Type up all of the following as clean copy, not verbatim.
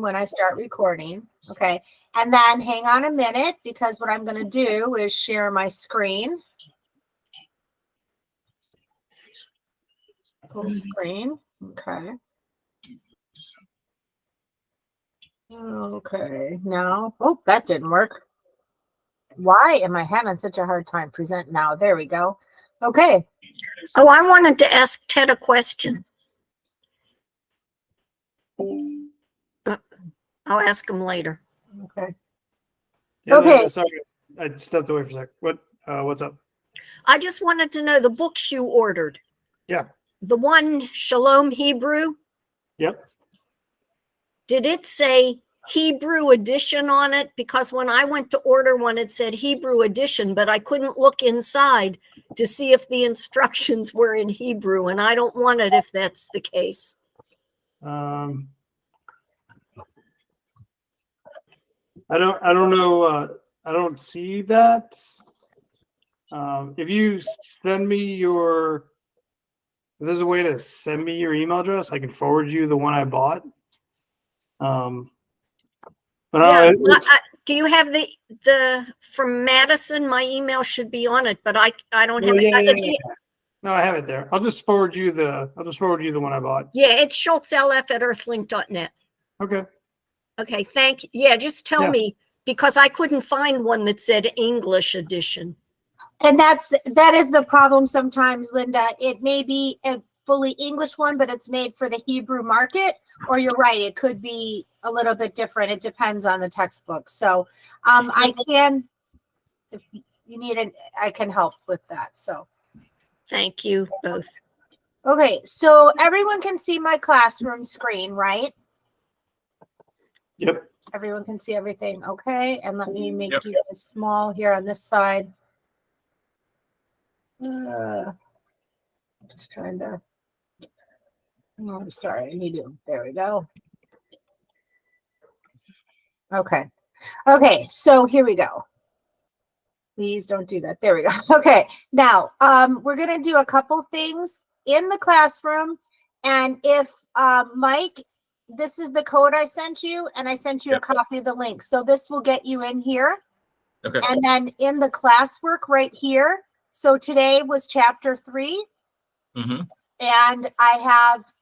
when I start recording. Okay. And then hang on a minute, because what I'm going to do is share my screen. Full screen. Okay. Okay. Now, oh, that didn't work. Why am I having such a hard time? Present now. There we go. Okay. Oh, I wanted to ask Ted a question. I'll ask him later. Okay. Yeah, Okay. Sorry, I stepped away for a sec. What's up? I just wanted to know the books you ordered. Yeah. The one, Shalom Hebrew, Yep. did it say Hebrew edition on it? Because when I went to order one, it said Hebrew edition, but I couldn't look inside to see if the instructions were in Hebrew, and I don't want it if that's the case. I don't know. I don't see that. If you send me if there's a way to send me your email address, I can forward you the one I bought. But Yeah, do you have the from Madison? My email should be on it, but I don't have it. Yeah. No, I have it there. I'll just forward you the one I bought. Yeah, it's schultzlf@earthlink.net. Okay. Okay, thank you. Yeah, just tell me, because I couldn't find one that said English edition. And that is the problem sometimes, Linda. It may be a fully English one, but it's made for the Hebrew market. Or you're right, it could be a little bit different. It depends on the textbook. So I can, if you need it, I can help with that. So thank you both. Okay, so everyone can see my classroom screen, right? Yep. Everyone can see everything. Okay, and let me make you guys small here on this side. Just trying to. Oh, I'm sorry. I need to. There we go. Okay. Okay. So here we go. Please don't do that. There we go. Okay. Now, we're going to do a couple things in the classroom. And if Mike, this is the code I sent you, and I sent you a copy of the link. So this will get you in here. Okay. And then in the classwork right here. So today was chapter 3. Mm-hmm. And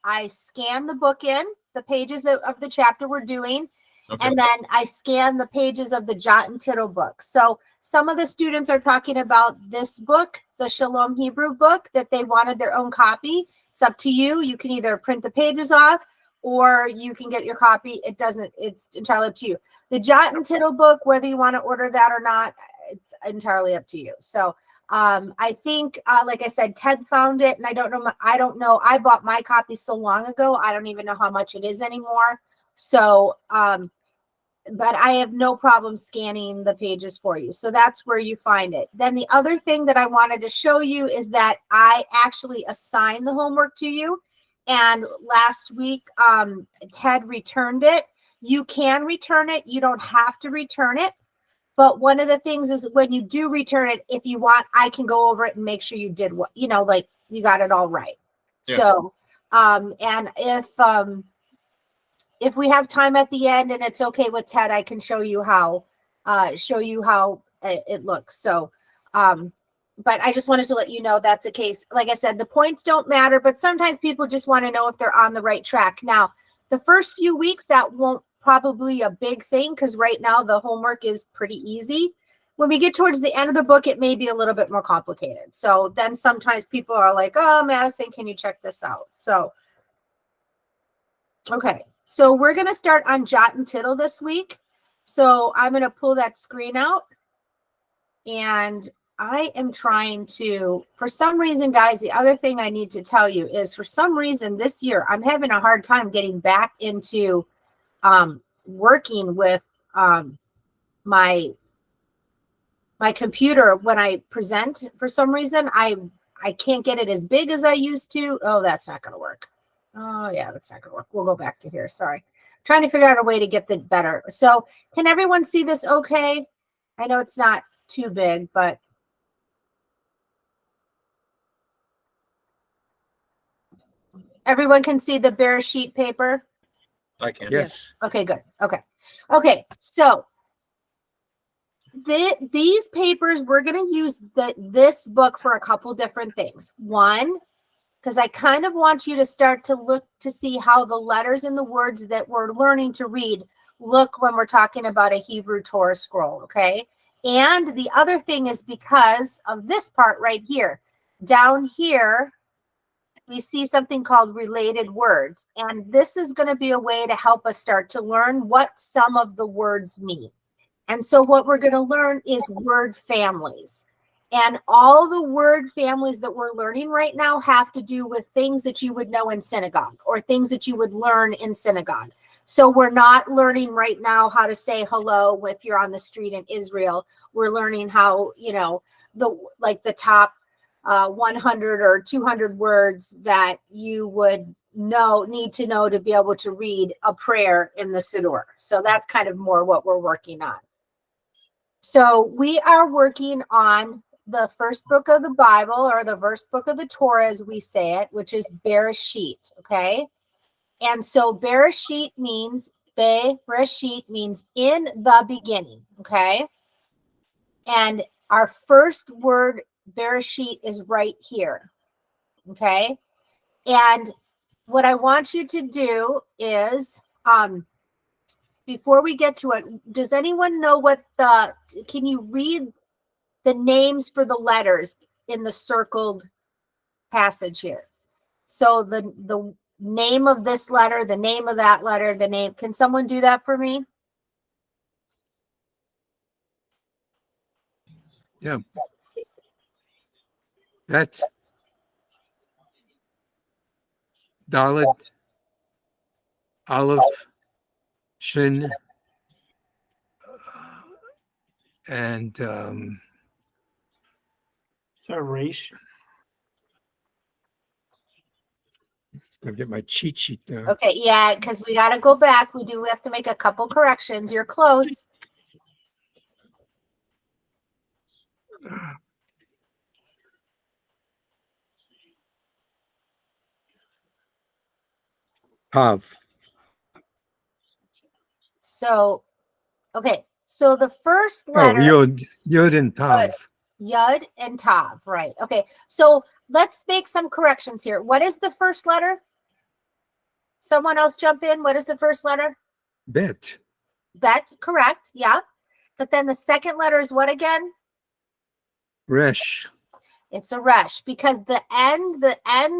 I scanned the book in, the pages of the chapter we're doing. Okay. And then I scanned the pages of the Jot and Tittle book. So some of the students are talking about this book, the Shalom Hebrew book, that they wanted their own copy. It's up to you. You can either print the pages off or you can get your copy. It's entirely up to you. The Jot and Tittle book, whether you want to order that or not, it's entirely up to you. So I think, like I said, Ted found it, and I don't know. I bought my copy so long ago. I don't even know how much it is anymore. So, but I have no problem scanning the pages for you. So that's where you find it. Then the other thing that I wanted to show you is that I actually assigned the homework to you. And last week, Ted returned it. You can return it. You don't have to return it. But one of the things is when you do return it, if you want, I can go over it and make sure you did what, like you got it all right. Yeah. So, and if we have time at the end and it's okay with Ted, I can show you how it looks. So, but I just wanted to let you know that's the case. Like I said, the points don't matter, but sometimes people just want to know if they're on the right track. Now, the first few weeks, that won't probably a big thing because right now the homework is pretty easy. When we get towards the end of the book, it may be a little bit more complicated. So then sometimes people are like, oh, Madison, can you check this out? So, okay. So we're going to start on Jot and Tittle this week. So I'm going to pull that screen out. And I am trying to, for some reason, guys, the other thing I need to tell you is for some reason this year, I'm having a hard time getting back into working with my computer when I present. For some reason, I can't get it as big as I used to. Oh, that's not going to work. Oh, yeah, that's not going to work. We'll go back to here. Sorry. Trying to figure out a way to get that better. So can everyone see this okay? I know it's not too big, but everyone can see the bare sheet paper? I can. Yes. Okay, good. Okay. So these papers, we're going to use this book for a couple different things. One, because I kind of want you to start to look to see how the letters and the words that we're learning to read look when we're talking about a Hebrew Torah scroll, okay? And the other thing is because of this part right here. Down here, we see something called related words. And this is going to be a way to help us start to learn what some of the words mean. And so what we're going to learn is word families. And all the word families that we're learning right now have to do with things that you would know in synagogue or things that you would learn in synagogue. So we're not learning right now how to say hello if you're on the street in Israel. We're learning how, the top 100 or 200 words that you would need to know to be able to read a prayer in the Siddur. So that's kind of more what we're working on. So we are working on the first book of the Bible, or the first book of the Torah, as we say it, which is Bereshit, okay? And so Bereshit means in the beginning, okay? And our first word, Bereshit, is right here, okay? And what I want you to do is, before we get to it, does anyone know can you read the names for the letters in the circled passage here? So the name of this letter, the name of that letter, the name. Can someone do that for me? Yeah. That's Dalet, Aleph, Shin, and Is that Raish? I'll get my cheat sheet there. Okay, yeah, because we got to go back. We have to make a couple corrections. You're close. Tav. So, okay. So the first Oh, letter, Yod and Tav. Yud and Tav, right? Okay. So let's make some corrections here. What is the first letter? Someone else jump in. What is the first letter? Bet. Bet, correct. Yeah. But then the second letter is what again? Resh. It's a resh, because the end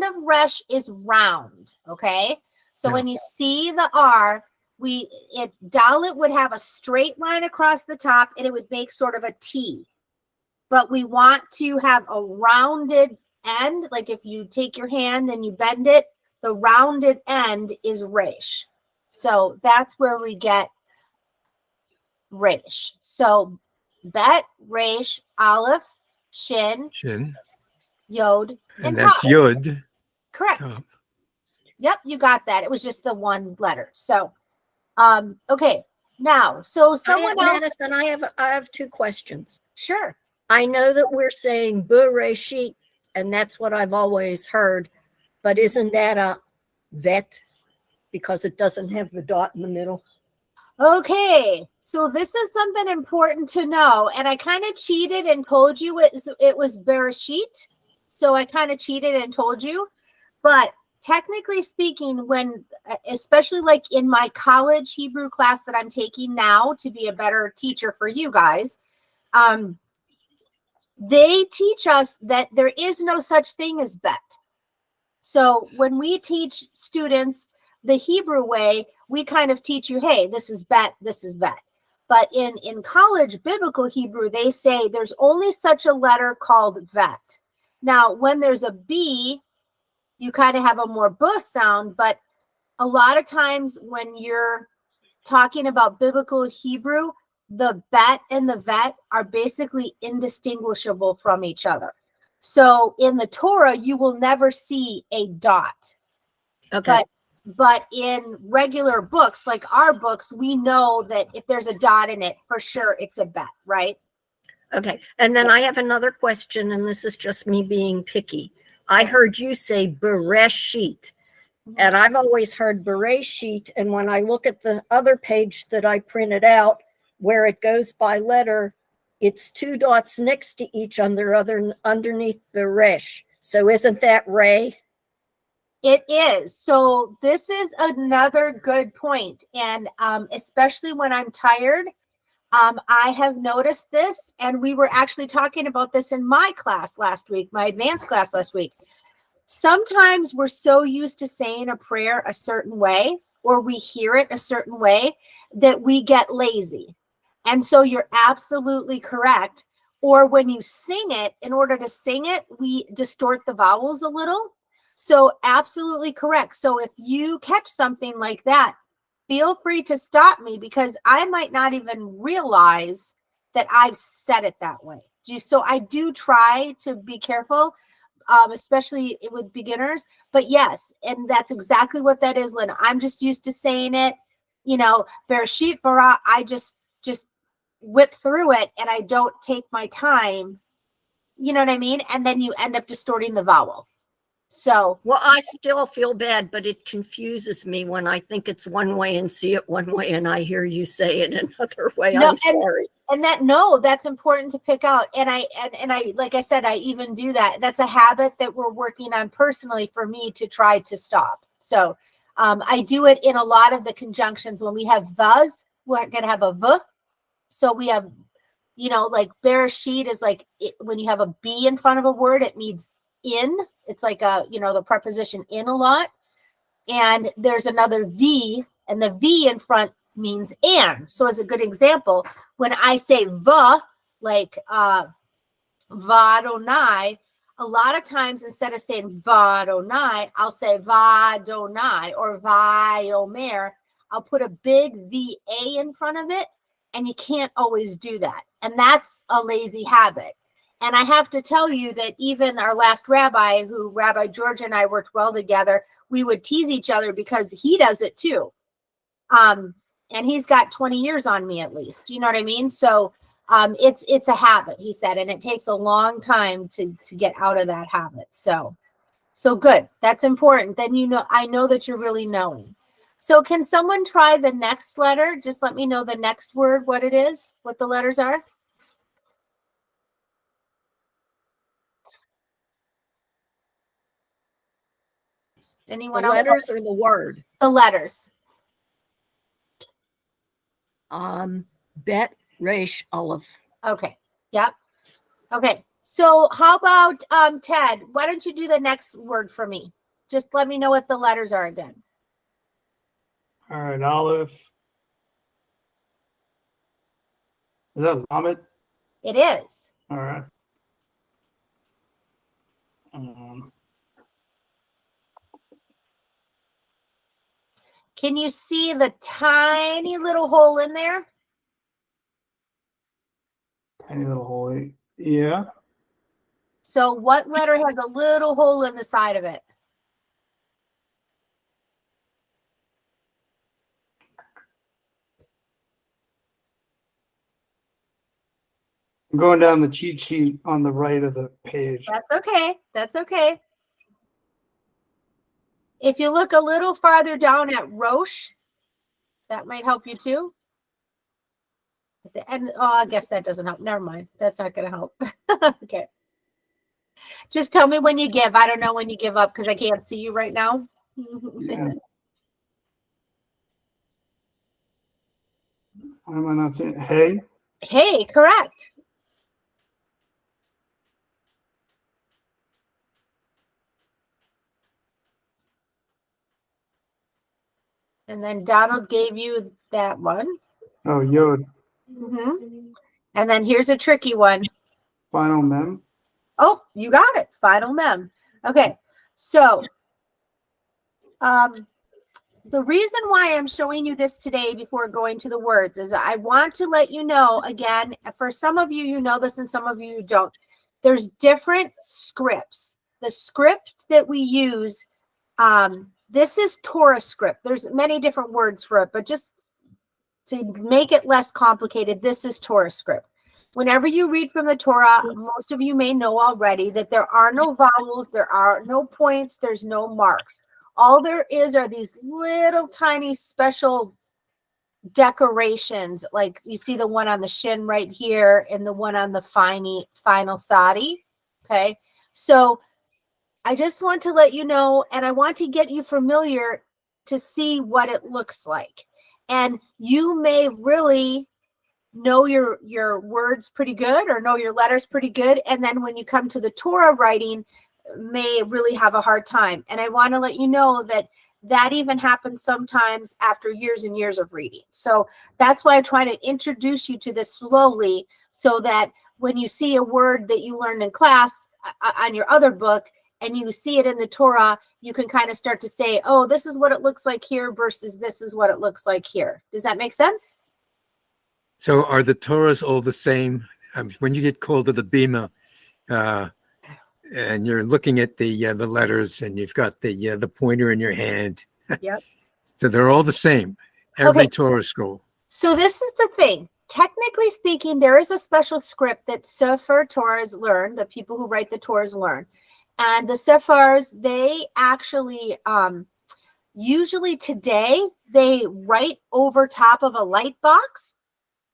of resh is round. Okay. So Yeah. when you see the R, Dalet would have a straight line across the top and it would make sort of a T. But we want to have a rounded end. Like if you take your hand and you bend it, the rounded end is resh. So that's where we get resh. So bet, resh, aleph, shin, yod, And and that's tav. Yod. Correct. Tav. Yep, you got that. It was just the one letter. So, okay. Now, so someone else. Madison, I have two questions. Sure. I know that we're saying Bereshit, and that's what I've always heard, but isn't that a vet because it doesn't have the dot in the middle? Okay, so this is something important to know, and I kind of cheated and told you it was Bereshit. So I kind of cheated and told you, but technically speaking, especially like in my college Hebrew class that I'm taking now to be a better teacher for you guys, they teach us that there is no such thing as bet. So when we teach students the Hebrew way, we kind of teach you, hey, this is bet, this is vet. But in college biblical Hebrew, they say there's only such a letter called vet. Now, when there's a B, you kind of have a more buh sound, but a lot of times when you're talking about biblical Hebrew, the bet and the vet are basically indistinguishable from each other. So in the Torah, you will never see a dot. Okay. But in regular books, like our books, we know that if there's a dot in it, for sure it's a bet, right? Okay. And then I have another question, and this is just me being picky. I heard you say Bereshit. And I've always heard Bereshit. And when I look at the other page that I printed out, where it goes by letter, it's 2 dots next to each other underneath the resh. So isn't that Ray? It is. So this is another good point. And especially when I'm tired, I have noticed this, and we were actually talking about this in my class last week, my advanced class last week. Sometimes we're so used to saying a prayer a certain way, or we hear it a certain way, that we get lazy. And so you're absolutely correct. Or when you sing it, in order to sing it, we distort the vowels a little. So absolutely correct. So if you catch something like that, feel free to stop me, because I might not even realize that I've said it that way. So I do try to be careful, especially with beginners. But yes, and that's exactly what that is, Lynn. I'm just used to saying it, Bereshit bara. I just whip through it, and I don't take my time. You know what I mean? And then you end up distorting the vowel. So, well, I still feel bad, but it confuses me when I think it's one way and see it one way, and I hear you say it another way. No, I'm sorry. And that's important to pick out. And I, like I said, I even do that. That's a habit that we're working on personally for me to try to stop. So, I do it in a lot of the conjunctions. When we have v's, we're going to have a v. So we have, like Bereshit is like when you have a b in front of a word, it means in. It's like the preposition in a lot. And there's another v, and the v in front means and. So as a good example, when I say va, like vadonai, a lot of times instead of saying vadonai, I'll say vadonai or vayomer. I'll put a big va in front of it, and you can't always do that. And that's a lazy habit. And I have to tell you that even our last rabbi, Rabbi George and I worked well together, we would tease each other because he does it too. And he's got 20 years on me at least. You know what I mean? So it's a habit, he said, and it takes a long time to get out of that habit. So good. That's important. Then I know that you're really knowing. So can someone try the next letter? Just let me know the next word, what it is, what the letters are. Anyone The else? letters or the word? The letters. Bet, Resh, Aleph. Okay. Yep. Okay. So how about Ted? Why don't you do the next word for me? Just let me know what the letters are again. All right, Aleph. Is that Lamed? It is. All right. Can you see the tiny little hole in there? Tiny little hole. Yeah. So what letter has a little hole in the side of it? I'm going down the cheat sheet on the right of the page. That's okay. That's okay. If you look a little farther down at Roche, that might help you too. And I guess that doesn't help. Never mind. That's not going to help. Okay. Just tell me when you give. I don't know when you give up because I can't see you right now. Yeah. Why am I not seeing it? Hey? Hey, correct. And then Donald gave you that one. Oh, Yod. Mm-hmm. And then here's a tricky one. Final mem. Oh, you got it. Final mem. Okay. So the reason why I'm showing you this today before going to the words is I want to let you know, again, for some of you, you know this and some of you don't. There's different scripts. The script that we use, this is Torah script. There's many different words for it, but just to make it less complicated, this is Torah script. Whenever you read from the Torah, most of you may know already that there are no vowels, there are no points, there's no marks. All there is are these little tiny special decorations. Like you see the one on the shin right here and the one on the final sadi. Okay. So I just want to let you know, and I want to get you familiar to see what it looks like. And you may really know your words pretty good or know your letters pretty good. And then when you come to the Torah writing, may really have a hard time. And I want to let you know that that even happens sometimes after years and years of reading. So that's why I try to introduce you to this slowly, so that when you see a word that you learned in class on your other book and you see it in the Torah, you can kind of start to say, oh, this is what it looks like here versus this is what it looks like here. Does that make sense? So are the Torahs all the same? When you get called to the Bima, and you're looking at the letters, and you've got the pointer in your hand. Yep. So they're all the same. Every Okay. Torah scroll. So this is the thing. Technically speaking, there is a special script that Sefer Torahs learn, the people who write the Torahs learn. And the Sefars, they actually, usually today, they write over top of a light box.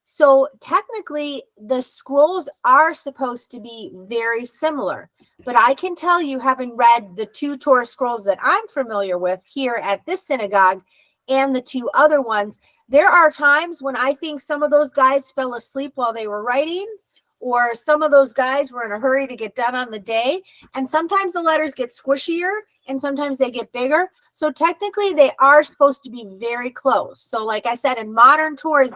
So technically, the scrolls are supposed to be very similar. But I can tell you, having read the 2 Torah scrolls that I'm familiar with here at this synagogue and the 2 other ones, there are times when I think some of those guys fell asleep while they were writing, or some of those guys were in a hurry to get done on the day. And sometimes the letters get squishier and sometimes they get bigger. So technically they are supposed to be very close. So like I said, in modern Torahs,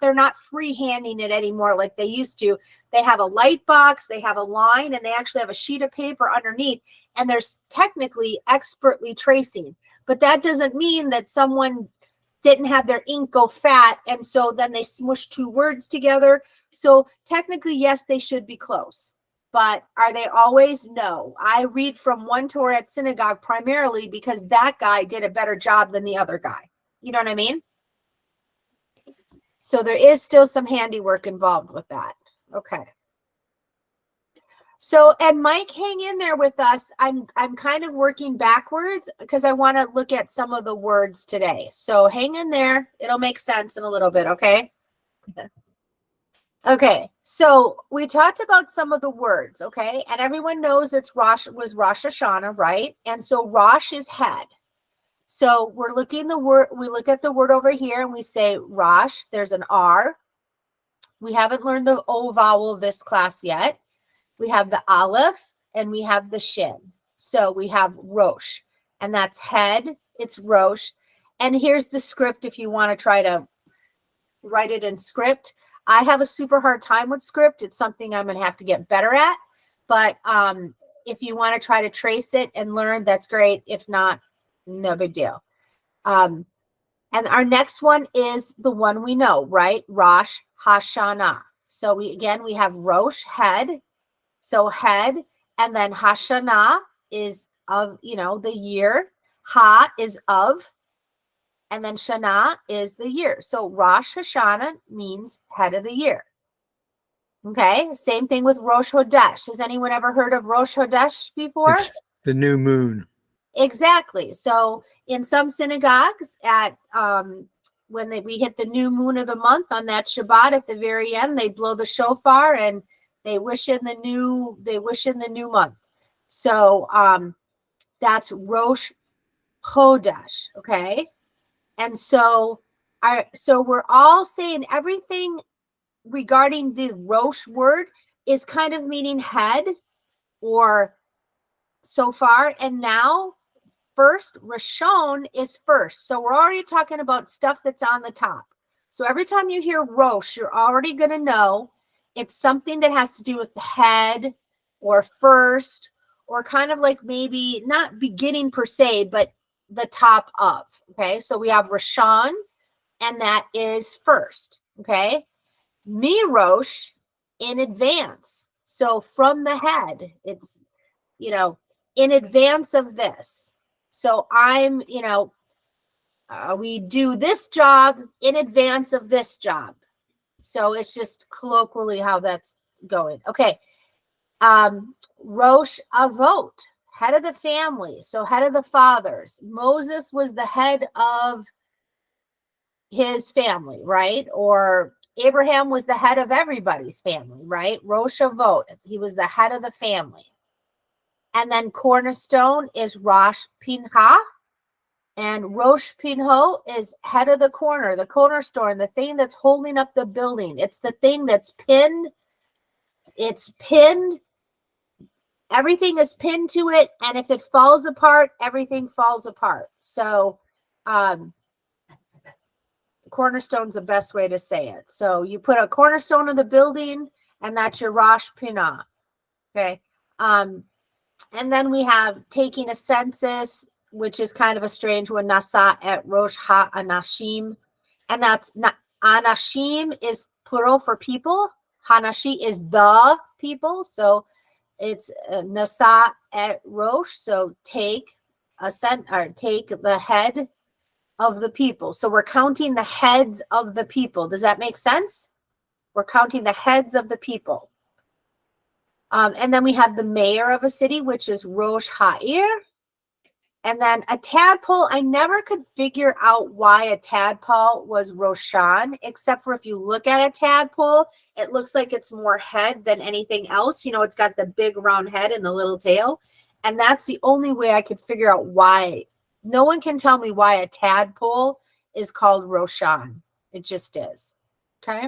they're not freehanding it anymore like they used to. They have a light box, they have a line, and they actually have a sheet of paper underneath. And there's technically expertly tracing. But that doesn't mean that someone didn't have their ink go fat, and so then they smushed 2 words together. So technically, yes, they should be close. But are they always? No. I read from one Torah at synagogue primarily because that guy did a better job than the other guy. You know what I mean? So there is still some handiwork involved with that. Okay. So, and Mike, hang in there with us. I'm kind of working backwards because I want to look at some of the words today. So hang in there. It'll make sense in a little bit, okay? Okay, so we talked about some of the words, okay? And everyone knows was Rosh Hashanah, right? And so Rosh is head. So we look at the word over here and we say Rosh, there's an R. We haven't learned the O vowel this class yet. We have the Aleph and we have the Shin. So we have Rosh, and that's head. It's Rosh. And here's the script if you want to try to write it in script. I have a super hard time with script. It's something I'm going to have to get better at. But if you want to try to trace it and learn, that's great. If not, no big deal. And our next one is the one we know, right? Rosh Hashanah. So we have Rosh, head. So head, and then Hashanah is of, the year. Ha is of, and then Shana is the year. So Rosh Hashanah means head of the year. Okay, same thing with Rosh Hodesh. Has anyone ever heard of Rosh Hodesh before? It's the new moon. Exactly. So in some synagogues when we hit the new moon of the month on that Shabbat at the very end, they blow the shofar and they wish in the new month. So that's Rosh Chodesh, okay? And so we're all saying everything regarding the Rosh word is kind of meaning head or so far. And now first, Rishon is first. So we're already talking about stuff that's on the top. So every time you hear Rosh, you're already going to know it's something that has to do with the head or first, or kind of like maybe not beginning per se, but the top of. Okay, so we have Rishon, and that is first. Okay, Mirosh, in advance. So from the head, it's, in advance of this. So I'm, we do this job in advance of this job. So it's just colloquially how that's going. Okay. Rosh Avot, head of the family, so head of the fathers. Moses was the head of his family, right? Or Abraham was the head of everybody's family, right? Rosh Havot, he was the head of the family. And then cornerstone is Rosh Pinha, and Rosh Pinho is head of the corner, the cornerstone, the thing that's holding up the building. It's the thing that's pinned. It's pinned. Everything is pinned to it, and if it falls apart, everything falls apart. So, cornerstone's the best way to say it. So you put a cornerstone of the building, and that's your Rosh Pinah. Okay. And then we have taking a census, which is kind of a strange one, Nasa et Rosh Ha-Anashim. And that's not, Anashim is plural for people. Hanashi is the people. So it's Nasa et Rosh. So take take the head of the people. So we're counting the heads of the people. Does that make sense? We're counting the heads of the people. And then we have the mayor of a city, which is Rosh Ha'ir. And then a tadpole, I never could figure out why a tadpole was Roshan, except for if you look at a tadpole, it looks like it's more head than anything else. You know, it's got the big round head and the little tail. And that's the only way I could figure out why. No one can tell me why a tadpole is called Roshan. It just is. Okay.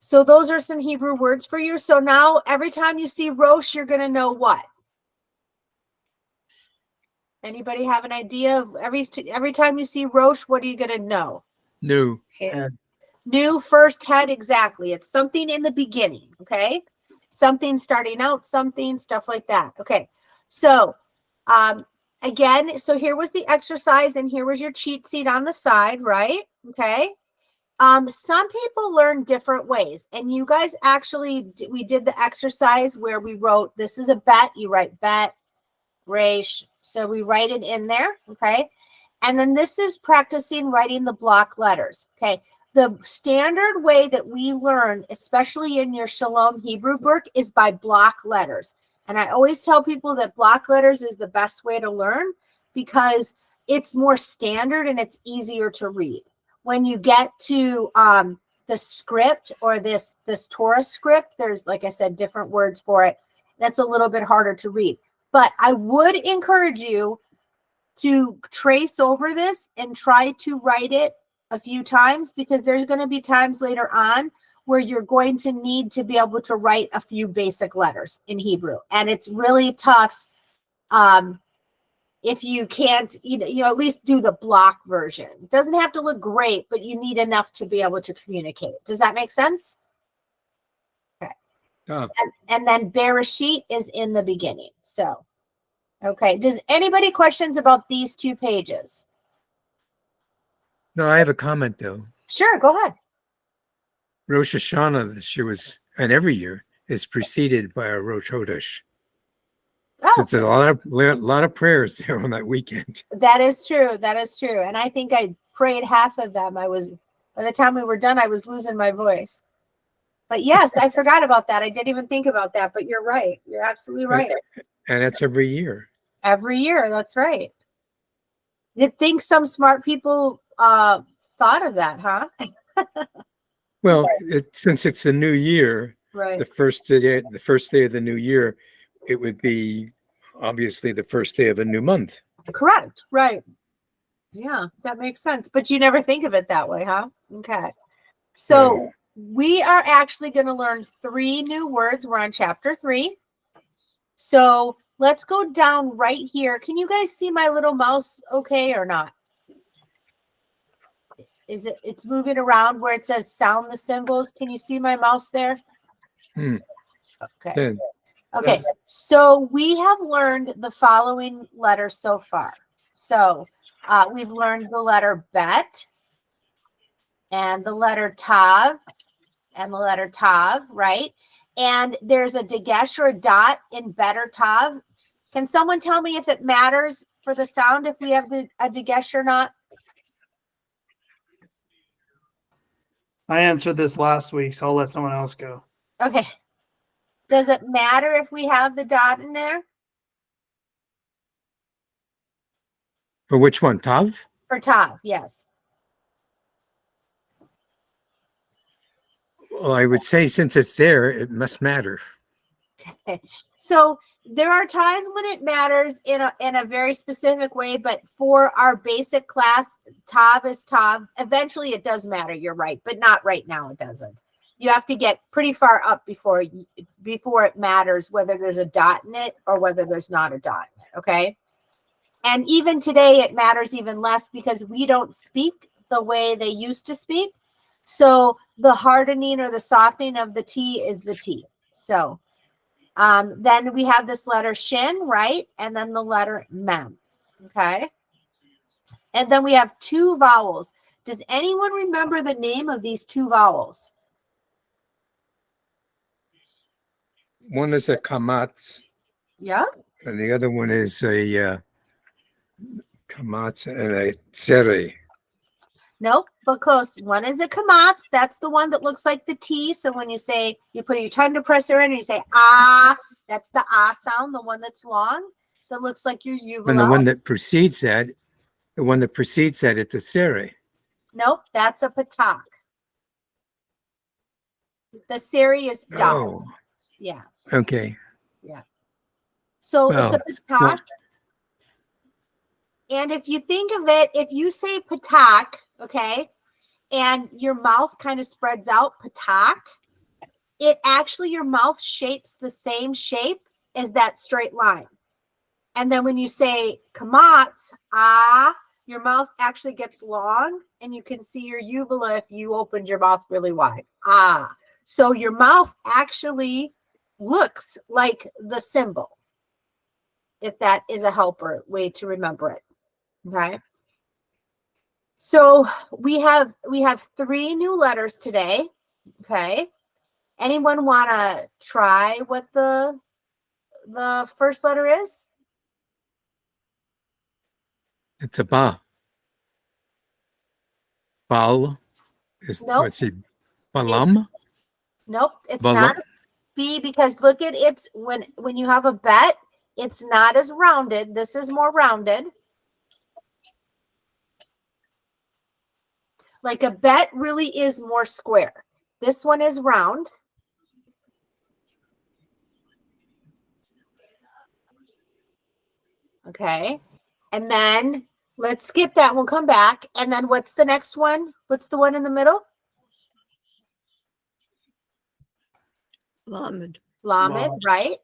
So those are some Hebrew words for you. So now every time you see Rosh, you're going to know what? Anybody have an idea of every time you see Rosh, what are you going to know? New. Head. New, first, head, exactly. It's something in the beginning, okay? Something starting out, something, stuff like that. Okay. So again, so here was the exercise and here was your cheat sheet on the side, right? Okay. Some people learn different ways, and you guys actually, we did the exercise where we wrote, this is a bet, you write bet, Resh, so we write it in there, okay? And then this is practicing writing the block letters, okay? The standard way that we learn, especially in your Shalom Hebrew book, is by block letters. And I always tell people that block letters is the best way to learn because it's more standard and it's easier to read. When you get to the script or this Torah script, there's, like I said, different words for it. That's a little bit harder to read. But I would encourage you to trace over this and try to write it a few times because there's going to be times later on where you're going to need to be able to write a few basic letters in Hebrew. And it's really tough if you can't, at least do the block version. It doesn't have to look great, but you need enough to be able to communicate. Does that make sense? Okay. Oh, And then Bereshit is in the beginning. So, okay. Does anybody questions about these 2 pages? no, I have a comment though. Sure, go ahead. Rosh Hashanah this year and every year, is preceded by a Rosh Chodesh. Oh, So it's a lot of prayers there on that weekend. that is true. That is true. And I think I prayed half of them. By the time we were done, I was losing my voice. But yes, I forgot about that. I didn't even think about that, but you're right. You're absolutely right. And that's every year. Every year. That's right. You'd think some smart people thought of that, huh? Well, since it's a new year, Right. the first day of the new year, it would be obviously the first day of a new month. Correct. Right. Yeah, that makes sense. But you never think of it that way, huh? Okay. So we are actually going to learn 3 new words. We're on chapter 3. So let's go down right here. Can you guys see my little mouse okay or not? It's moving around where it says sound the symbols. Can you see my mouse there? Hmm. Okay. Good. Okay. So we have learned the following letters so far. So we've learned the letter bet and the letter tav and the letter tav, right? And there's a dagesh or a dot in bet or tav. Can someone tell me if it matters for the sound if we have a dagesh or not? I answered this last week, so I'll let someone else go. Okay. Does it matter if we have the dot in there? For which one? Tav? For Tav, yes. Well, I would say since it's there, it must matter. So there are times when it matters in a very specific way, but for our basic class, Tav is Tav. Eventually it does matter, you're right, but not right now it doesn't. You have to get pretty far up before it matters whether there's a dot in it or whether there's not a dot in it, okay? And even today it matters even less because we don't speak the way they used to speak. So the hardening or the softening of the T is the T. So then we have this letter shin, right? And then the letter mem, okay? And then we have two vowels. Does anyone remember the name of these two vowels? One is a kamatz, Yeah? and the other one is a kamatz and a tsere. Nope, but close. One is a kamatz. That's the one that looks like the T. So when you say, you put your tongue depressor in and you say, ah, that's the ah sound, the one that's long, that looks like your uvula. And the one that precedes that, it's a tsere. Nope, that's a patak. The seri is dot. Oh, Yeah. okay. So Well, it's a patak. well- And if you think of it, if you say patak, okay, and your mouth kind of spreads out, patak, it actually, your mouth shapes the same shape as that straight line. And then when you say kamatz, ah, your mouth actually gets long and you can see your uvula if you opened your mouth really wide. Ah, so your mouth actually looks like the symbol, if that is a helper way to remember it. Okay. So we have 3 new letters today. Okay. Anyone want to try what the first letter is? It's a ba. Bal is Nope. what's he? Balam? Nope, it's Bala- not B, because look at it's when you have a bet, it's not as rounded. This is more rounded. Like a bet really is more square. This one is round. Okay. And then let's skip that. We'll come back. And then what's the next one? What's the one in the middle? Lamed. Lamed, Lamed. right?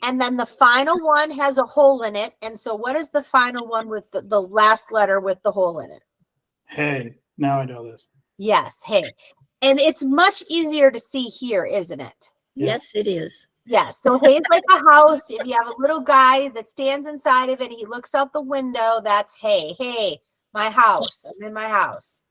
And then the final one has a hole in it. And so what is the final one with the last letter with the hole in it? Hey, now I know this. Yes, hey. And it's much easier to see here, isn't it? Yeah. Yes, it is. Yes. So hey is like a house. If you have a little guy that stands inside of it, he looks out the window, that's hey, hey, my house. I'm in my house.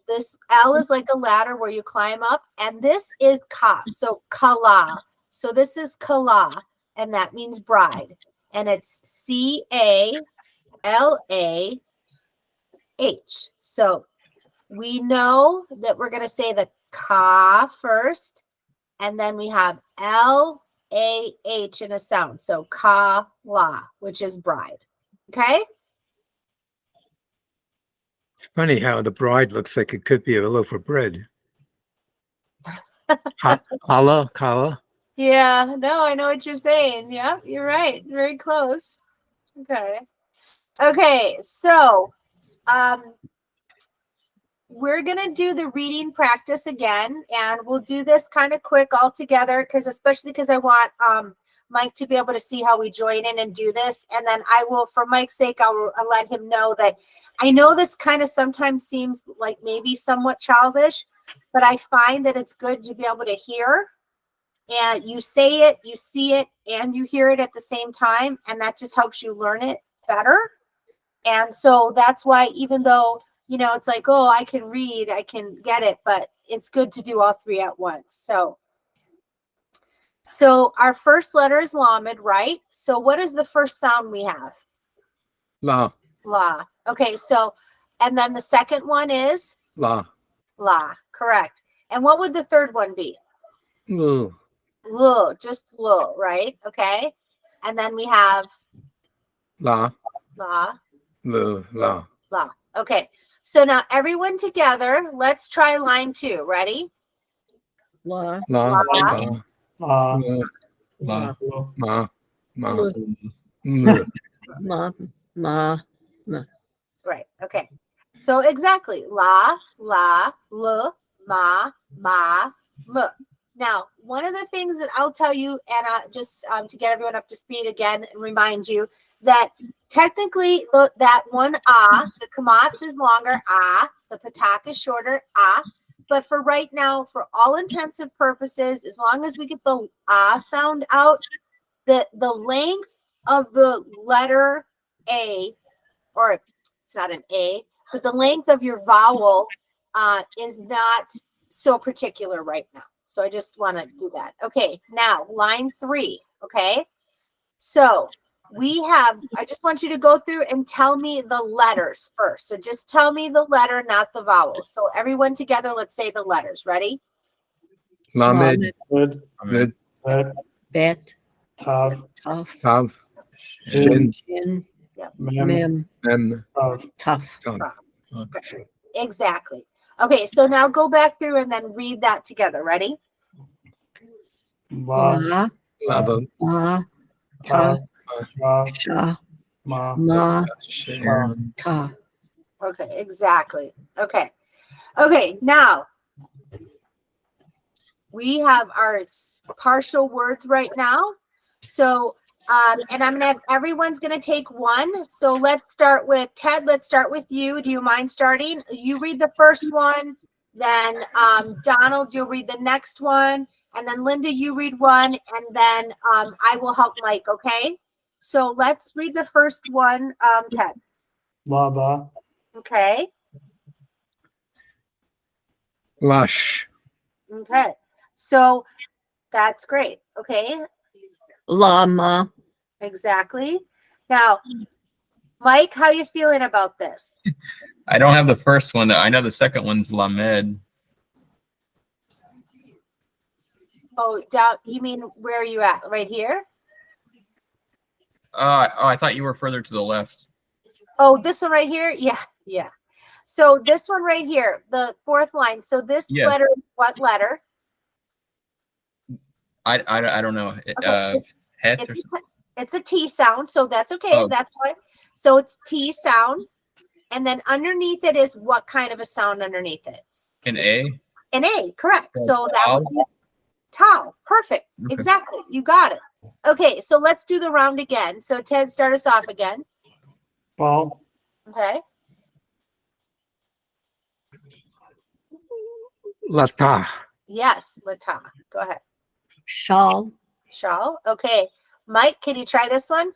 This L is like a ladder where you climb up, and this is ka. So kala. So this is kala, and that means bride. And it's CALAH. So we know that we're going to say the ka first, and then we have LAH in a sound. So kala, which is bride. Okay? It's funny how the bride looks like it could be a loaf of bread. Kala. Yeah, no, I know what you're saying. Yeah, you're right. Very close. Okay. Okay, so we're gonna do the reading practice again, and we'll do this kind of quick all together especially because I want Mike to be able to see how we join in and do this. And then I will, for Mike's sake, I'll let him know that I know this kind of sometimes seems like maybe somewhat childish, but I find that it's good to be able to hear. And you say it, you see it, and you hear it at the same time. And that just helps you learn it better. And so that's why, even though, it's like, oh, I can read, I can get it, but it's good to do all 3 at once. So our first letter is lamed, right? So what is the first sound we have? La. La. Okay, so, and then the second one is? La. La, correct. And what would the third one be? Ooh. Lo, just lo, right? Okay. And then we have La. La. La. La. Okay. So now everyone together, let's try line 2. Ready? La, La. La. La. la, Ma. Ma. la, M. ma, ma. Right. Okay. So exactly. La, la, l, ma, ma, m. Now, one of the things that I'll tell you, and just to get everyone up to speed again and remind you that technically that one the kamatz is longer, the patak is shorter, but for right now, for all intensive purposes, as long as we get the sound out, the length of the letter A, or it's not an A, but the length of your vowel is not so particular right now. So I just want to do that. Okay, now line 3. Okay, so I just want you to go through and tell me the letters first. So just tell me the letter, not the vowel. So everyone together, let's say the letters. Ready? Lamed. Good. Med. Bet. Bet, Tav. tough, Tav. Shin. chin, Mem. mem, Mem. Tav. tough. Tav. Okay. Exactly. Okay, so now go back through and then read that together. Ready? La. La, Lava. la, Ta. ta, Ra. sha, Ma. ma, Shin. ta. Okay, exactly. Okay. Okay, now we have our partial words right now. So, and I'm gonna have everyone's gonna take one. So let's start with Ted. Let's start with you. Do you mind starting? You read the first one, then Donald, you'll read the next one, and then Linda, you read one, and then I will help Mike. Okay. So let's read the first one, Ted. Lava. Okay. Lush. Okay. So that's great. Okay. Llama, Exactly. Now, Mike, how you feeling about this? I don't have the first one. I know the second one's Lamed. Oh, down. You mean where are you at? Right here? I thought you were further to the left. Oh, this one right here? Yeah, yeah. So this one right here, the fourth line. So this Yeah. letter, what letter? I don't know. Okay, Het or something. it's a T sound, so that's okay. Oh. That's why. So it's T sound, and then underneath it is what kind of a sound underneath it? An A. An A, correct. Oh, So that tau. would be tau. Perfect. Okay. Exactly. You got it. Okay, so let's do the round again. So Ted, start us off again. Ball. Okay. Lata. Yes, Lata. Go ahead. shawl, Shawl. Okay. Mike, can you try this one?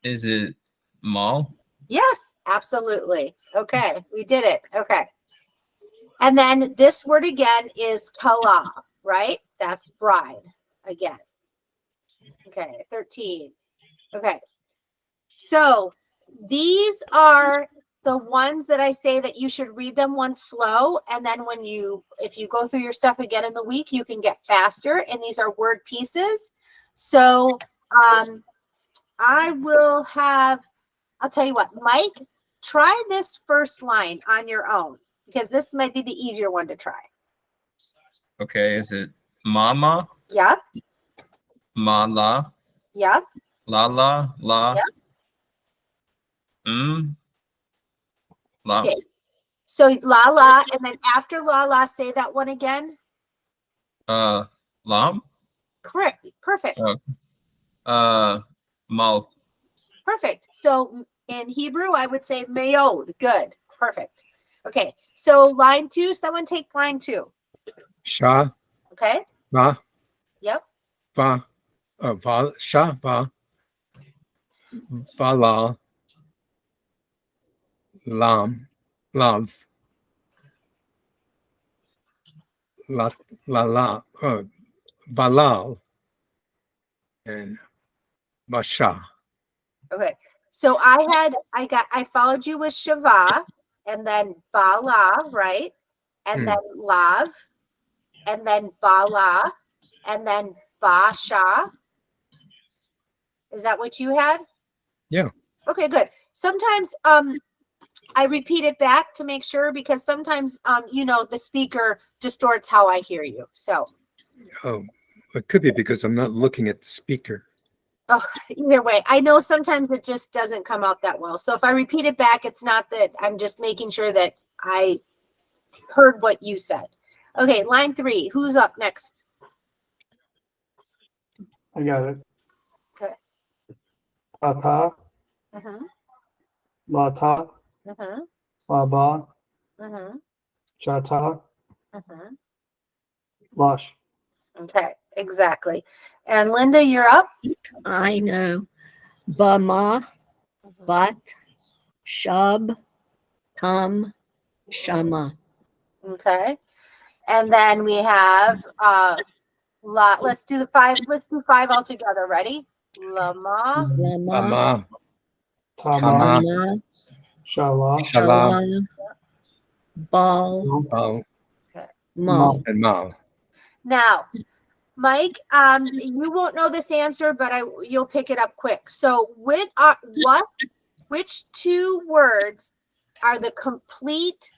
Is it Mal? Yes, absolutely. Okay, we did it. Okay. And then this word again is kala, right? That's bride again. Okay, 13. Okay. So these are the ones that I say that you should read them once slow. And then if you go through your stuff again in the week, you can get faster. And these are word pieces. So I'll tell you what, Mike, try this first line on your own because this might be the easier one to try. Okay. Is it Mama? Yep, Mala? yep. La? La? Yep. La? Okay. So la la, and then after la la, say that one again. Lam? Correct. Perfect. Mal. Perfect. So in Hebrew, I would say mayod. Good. Perfect. Okay. So line 2, someone take line 2. Sha. Okay. Va. Yep. Va. Va. Sha. Va. Va. La. Lam. Love. La. La. La. Valal. And Basha. Okay. So I followed you with Shava and then Bala, right? And then Lav, and then Bala, and then Basha. Is that what you had? Yeah. Okay, good. Sometimes I repeat it back to make sure, because sometimes the speaker distorts how I hear you. So Oh, it could be because I'm not looking at the speaker. either way, I know sometimes it just doesn't come out that well. So if I repeat it back, it's not that I'm just making sure that I heard what you said. Okay, line 3. Who's up next? I got it. Okay. Ta-ta, Uh-huh. la-ta, Uh-huh. la-ba, Uh-huh. cha-ta, Uh-huh. lush. Okay, exactly. And Linda, you're up. I know. Bama, but, shub, tum, shama. Okay. And then we have let's do 5 altogether. Ready? Lama, Lama, Ama, Tama, tama, shala, Shalom, shala, bal, Mao, ma. and Mao. Now, Mike, you won't know this answer, but you'll pick it up quick. So which 2 words are the complete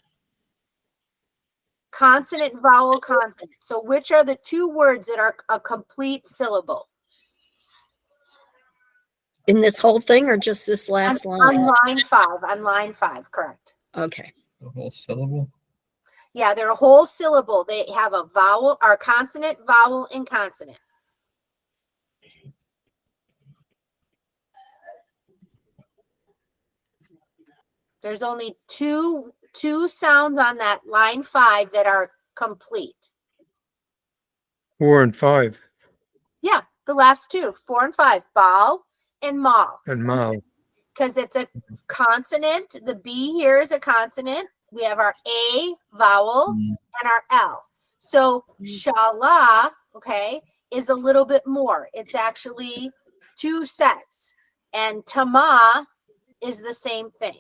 consonant, vowel, consonant? So which are the 2 words that are a complete syllable? In this whole thing or just this last On line? line 5. On line 5, correct. Okay. The whole syllable. Yeah, they're a whole syllable. They have a vowel or consonant, vowel, and consonant. There's only two sounds on that line 5 that are complete. 4 and 5 Yeah, the last 2, 4 and 5, bal and mal, and Mao. because it's a consonant. The B here is a consonant. We have our A vowel Mm. and our L. So shala, okay, is a little bit more. It's actually 2 sets. And tama is the same thing.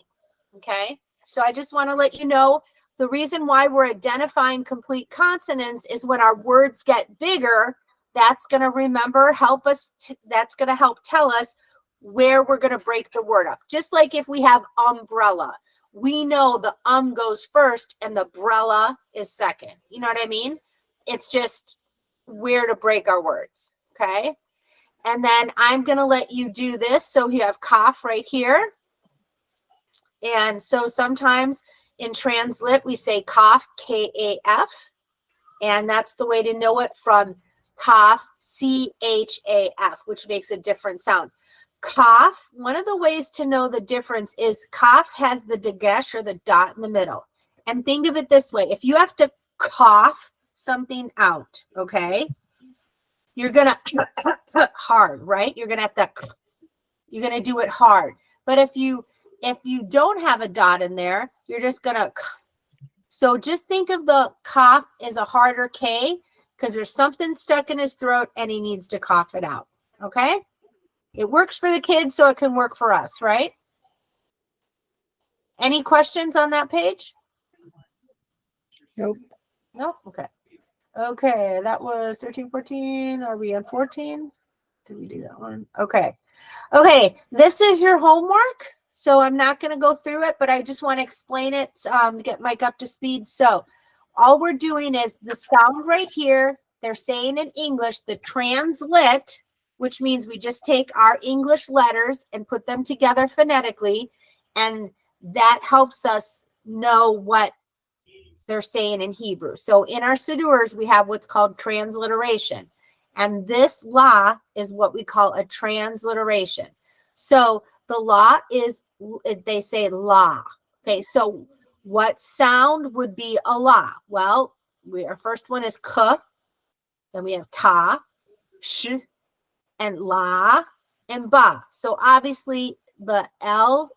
Okay. So I just want to let you know the reason why we're identifying complete consonants is when our words get bigger, that's going to help us. That's going to help tell us where we're going to break the word up. Just like if we have umbrella, we know the goes first and the brella is second. You know what I mean? It's just where to break our words. Okay. And then I'm going to let you do this. So you have cough right here. And so sometimes in translit, we say cough, K-A-F. And that's the way to know it from cough, C-H-A-F, which makes a different sound. Cough, one of the ways to know the difference is cough has the dagesh or the dot in the middle. And think of it this way. If you have to cough something out, okay, you're going to hard, right? You're going to have to, you're going to do it hard. But if you don't have a dot in there, you're just going to, so just think of the cough as a harder K because there's something stuck in his throat and he needs to cough it out. Okay. It works for the kids, so it can work for us, right? Any questions on that page? Nope. Nope. Okay. Okay. That was 13, 14. Are we on 14? Did we do that one? Okay. Okay. This is your homework. So I'm not going to go through it, but I just want to explain it to get Mike up to speed. So all we're doing is the sound right here. They're saying in English, the translit, which means we just take our English letters and put them together phonetically. And that helps us know what they're saying in Hebrew. So in our Sidurs, we have what's called transliteration. And this la is what we call a transliteration. So the la is, they say la. Okay, so what sound would be a la? Well, our first one is k, then we have ta, sh, and la, and ba. So obviously the L,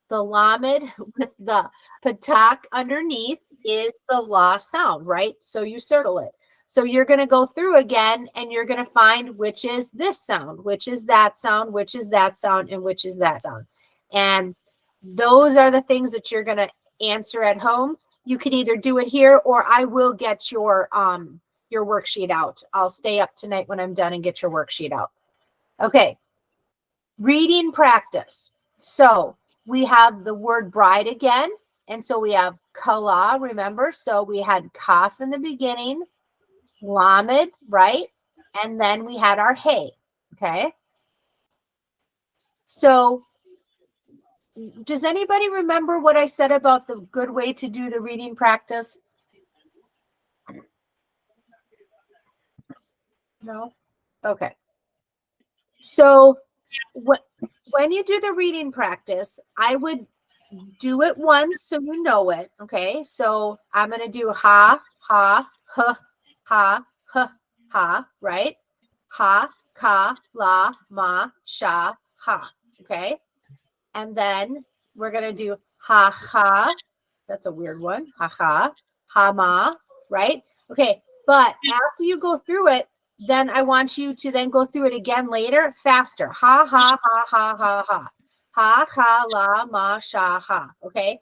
the lamed with the patak underneath is the la sound, right? So you circle it. So you're going to go through again and you're going to find which is this sound, which is that sound, which is that sound, and which is that sound. And those are the things that you're going to answer at home. You can either do it here or I will get your worksheet out. I'll stay up tonight when I'm done and get your worksheet out. Okay. Reading practice. So we have the word bride again. And so we have kala, remember? So we had kaf in the beginning, lamed, right? And then we had our hey, okay? So does anybody remember what I said about the good way to do the reading practice? No? Okay. So when you do the reading practice, I would do it once so you know it, okay? So I'm going to do ha, ha, ha, ha, ha, ha, right? Ha, ka, la, ma, sha, ha, okay? And then we're going to do ha, ha. That's a weird one. Ha, ha, ha, ma, right? Okay, but after you go through it, then I want you to then go through it again later, faster. Ha, ha, ha, ha, ha, ha. Ha, ha, la, ma, sha, ha. Okay.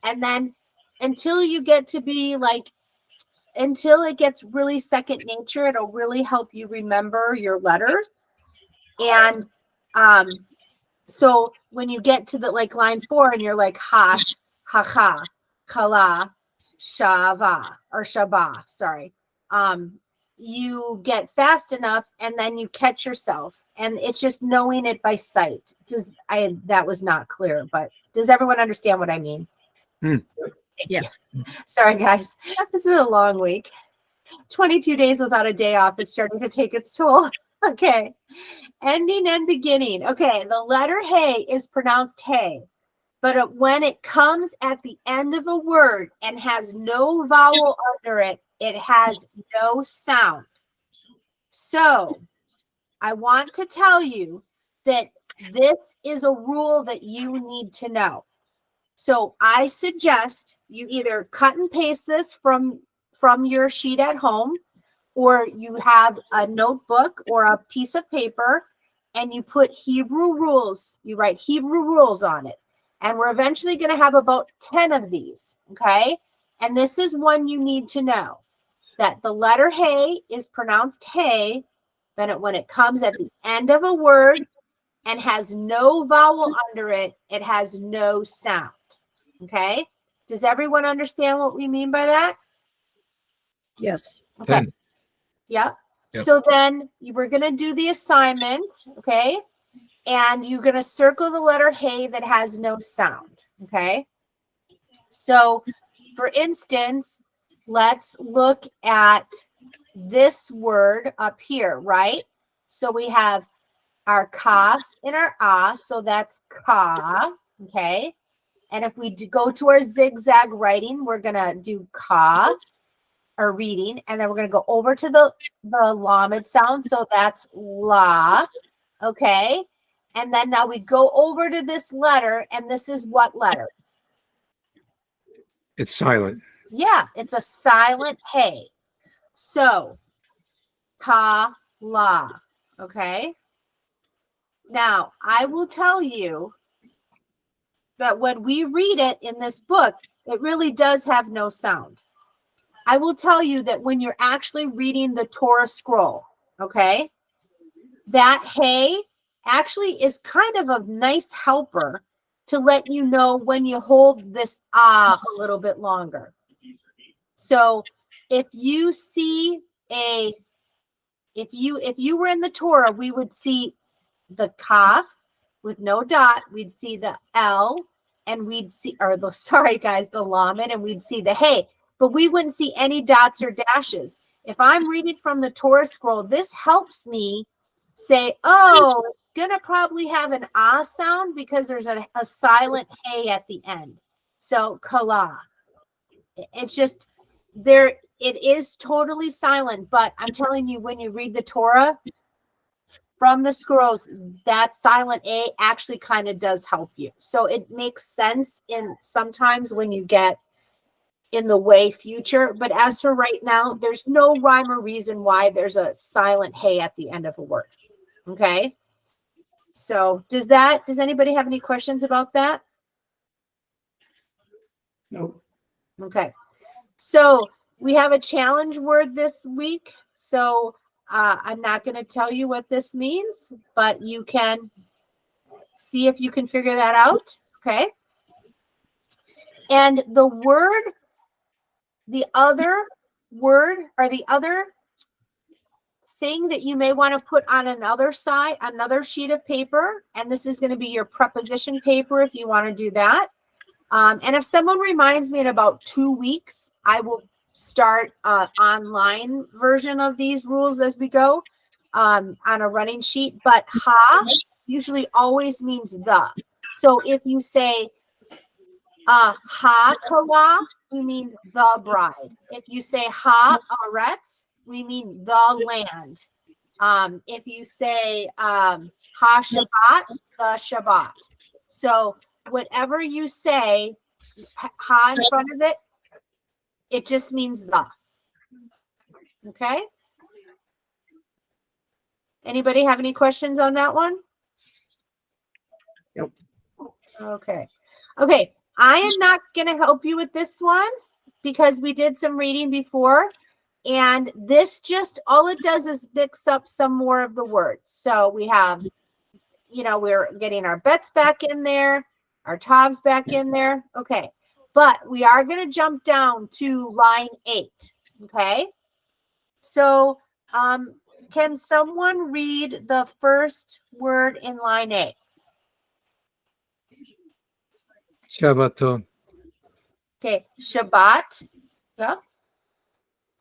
And then until you get to be like, until it gets really second nature, it'll really help you remember your letters. And so when you get to the like line 4 and you're like hash, ha, ha, kala, shava, or shaba, sorry. You get fast enough and then you catch yourself, and it's just knowing it by sight. That was not clear, but does everyone understand what I mean? Hmm. Yes. Sorry guys, this is a long week. 22 days without a day off is starting to take its toll. Okay, ending and beginning. Okay, the letter hey is pronounced hey, but when it comes at the end of a word and has no vowel under it, it has no sound. So I want to tell you that this is a rule that you need to know. So I suggest you either cut and paste this from your sheet at home, or you have a notebook or a piece of paper and you put Hebrew rules. You write Hebrew rules on it. And we're eventually going to have about 10 of these, okay? And this is one you need to know, that the letter hey is pronounced hey, but when it comes at the end of a word and has no vowel under it, it has no sound, okay? Does everyone understand what we mean by that? Yes. Okay. Good. Yeah. Yep. So then we're going to do the assignment, okay? And you're going to circle the letter hey that has no sound, okay? So for instance, let's look at this word up here, right? So we have our kaf and our ah, so that's ka, okay? And if we go to our zigzag writing, we're going to do ka, or reading, and then we're going to go over to the lamed sound, so that's la, okay? And then now we go over to this letter, and this is what letter? It's silent. Yeah, it's a silent hey. So, ka, la, okay? Now, I will tell you that when we read it in this book, it really does have no sound. I will tell you that when you're actually reading the Torah scroll, okay, that hey actually is kind of a nice helper to let you know when you hold this ah a little bit longer. So if you see if you were in the Torah, we would see the kaf with no dot, we'd see the L, and we'd see, or the, sorry guys, the lamed, and we'd see the hey, but we wouldn't see any dots or dashes. If I'm reading from the Torah scroll, this helps me say, oh, it's gonna probably have an ah sound because there's a silent hey at the end. So kala. It's just there, it is totally silent, but I'm telling you, when you read the Torah from the scrolls, that silent A actually kind of does help you. So it makes sense in sometimes when you get in the way future. But as for right now, there's no rhyme or reason why there's a silent hey at the end of a word. Okay. So does anybody have any questions about that? Nope. Okay. So we have a challenge word this week. So I'm not going to tell you what this means, but you can See if you can figure that out. Okay. And the other word or the other thing that you may want to put on another sheet of paper, and this is going to be your preposition paper if you want to do that. And if someone reminds me in about 2 weeks, I will start an online version of these rules as we go on a running sheet. But ha usually always means the. So if you say ha kala, we mean the bride. If you say ha aretz, we mean the land. If you say ha Shabbat, the Shabbat. So whatever you say, ha in front of it, it just means the. Okay? Anybody have any questions on that one? Nope. Okay. Okay. I am not going to help you with this one because we did some reading before. And this just, all it does is mix up some more of the words. So we have, we're getting our bets back in there, our tabs back in there. Okay. But we are going to jump down to line 8. Okay. So, can someone read the first word in line 8? Shabbaton. Okay, Shabbat. Yeah.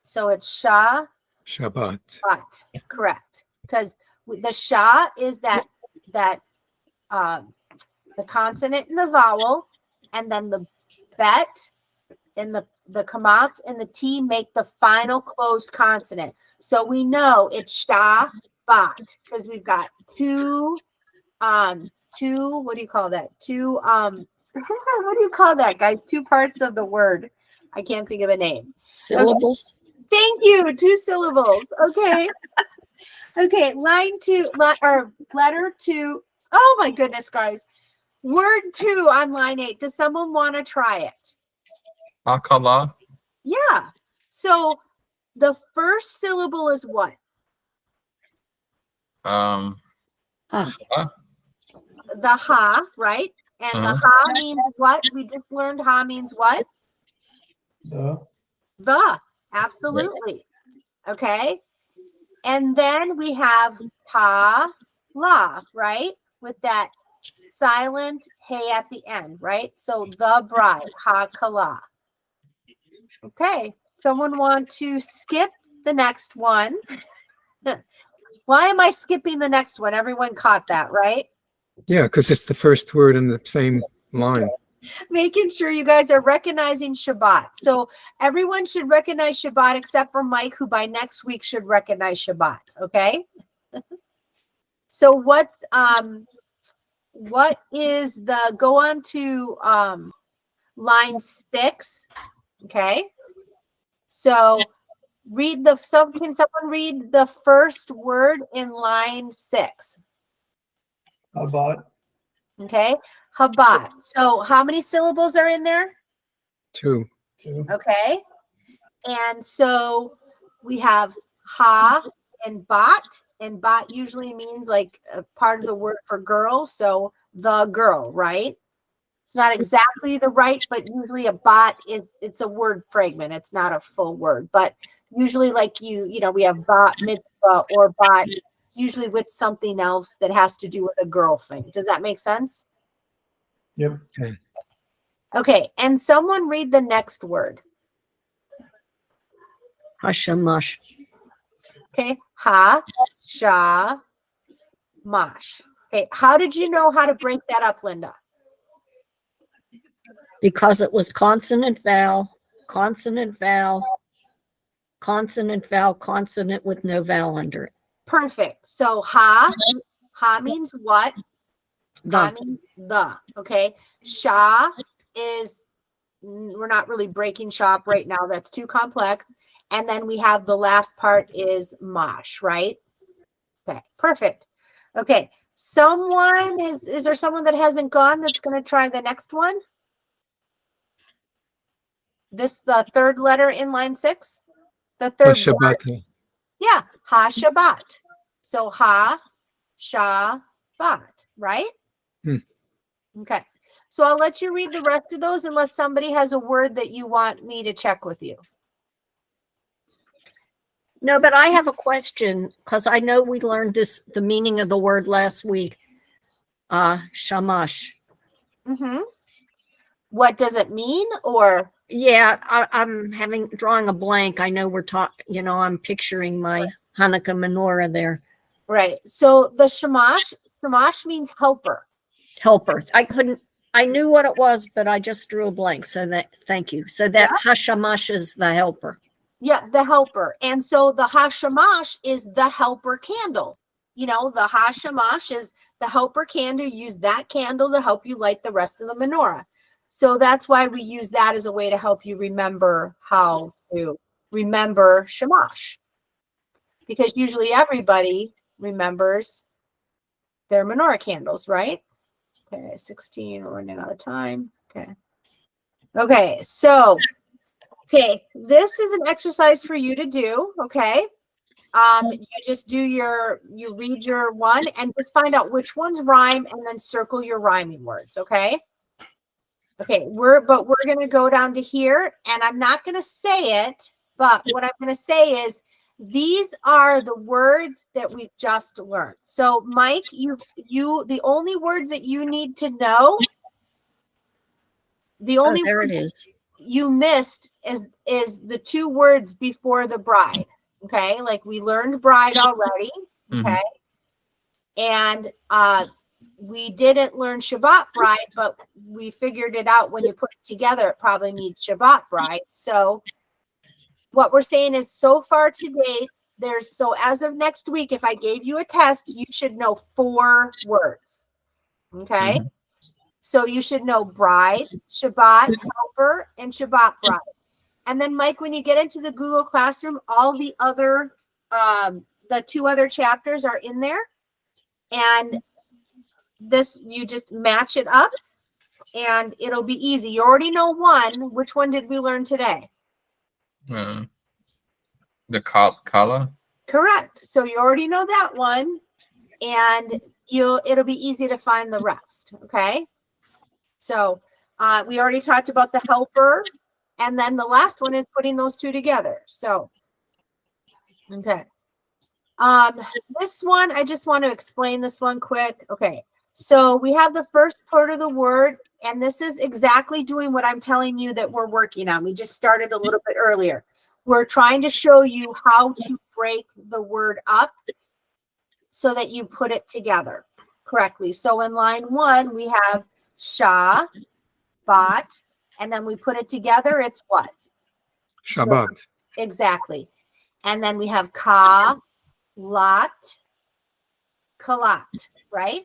So it's Shabbat. Shabbat. Correct. Because the Sha is the consonant and the vowel, and then the bet and the kamat and the T make the final closed consonant. So we know it's Shabbat because we've got two, what do you call that? What do you call that, guys? 2 parts of the word. I can't think of a name. Syllables. Okay. Thank you. 2 syllables. Okay. Okay. Line 2, or letter 2. Oh my goodness, guys. Word 2 on line 8. Does someone want to try it? Akala. Yeah. So the first syllable is what? Ah. The ha, right? And the ha means what? We just learned ha means what? The. Absolutely. Okay. And then we have ta la, right? With that silent hey at the end, right? So the bride, ha kala. Okay. Someone want to skip the next one? Why am I skipping the next one? Everyone caught that, right? Yeah, because it's the first word in the same line. Making sure you guys are recognizing Shabbat. So everyone should recognize Shabbat except for Mike, who by next week should recognize Shabbat. Okay. So what is the, go on to line 6. Okay. So can someone read the first word in line 6? About Okay. Habat. So how many syllables are in there? 2. Okay. And so we have ha and bat usually means like a part of the word for girl. So the girl, right? It's not exactly the right, but usually a bat it's a word fragment. It's not a full word, but usually like we have bat mitzvah or bat, usually with something else that has to do with a girl thing. Does that make sense? Yep. Okay. And someone read the next word. Hashamash. Okay. Ha, sha, mash. Okay. How did you know how to break that up, Linda? Because it was consonant, vowel, consonant, vowel, consonant, vowel, consonant with no vowel under it. Perfect. So ha means what? Ha The. means the. Okay. Sha is, we're not really breaking shop right now. That's too complex. And then we have the last part is mash, right? Okay. Perfect. Okay. Is there someone that hasn't gone that's going to try the next one? The third letter in line 6? The third word. Shabbat. Yeah. Ha Shabbat. So ha, sha, bat, right? Okay. So I'll let you read the rest of those unless somebody has a word that you want me to check with you. No, but I have a question because I know we learned the meaning of the word last week. Shamash. Mm-hmm. What does it mean? Or Yeah, I'm drawing a blank. I know we're talking, I'm picturing my Hanukkah menorah there. right. So the shamash means helper. Helper. I knew what it was, but I just drew a blank. So thank you. So that Hashamash is the helper. Yeah, the helper. And so the hashamash is the helper candle. The hashamash is the helper candle. Use that candle to help you light the rest of the menorah. So that's why we use that as a way to help you remember how to remember shamash. Because usually everybody remembers their menorah candles, right? Okay, 16, we're running out of time. Okay, so this is an exercise for you to do, okay? You just you read your one and just find out which ones rhyme and then circle your rhyming words, okay? Okay, we're going to go down to here and I'm not going to say it, but what I'm going to say is these are the words that we've just learned. So Mike, the only words that you need to know, the only there it is. you missed is the two words before the bride. Okay, like we learned bride already. Okay, and we didn't learn Shabbat bride, but we figured it out when you put it together. It probably means Shabbat bride. So what we're saying is, so far today, as of next week, if I gave you a test, you should know 4 words. Okay. So you should know bride, Shabbat, helper, and Shabbat bride. And then, Mike, when you get into the Google Classroom, all the other, the 2 other chapters are in there. And this, you just match it up and it'll be easy. You already know one. Which one did we learn today? The Kala. Correct. So you already know that one and it'll be easy to find the rest. Okay. So we already talked about the helper, and then the last one is putting those 2 together. So, okay. This one, I just want to explain this one quick. Okay. So we have the first part of the word, and this is exactly doing what I'm telling you that we're working on. We just started a little bit earlier. We're trying to show you how to break the word up so that you put it together correctly. So in line 1, we have Shabbat, and then we put it together. It's what? Shabbat. Exactly. And then we have Kalat, Kalat, right?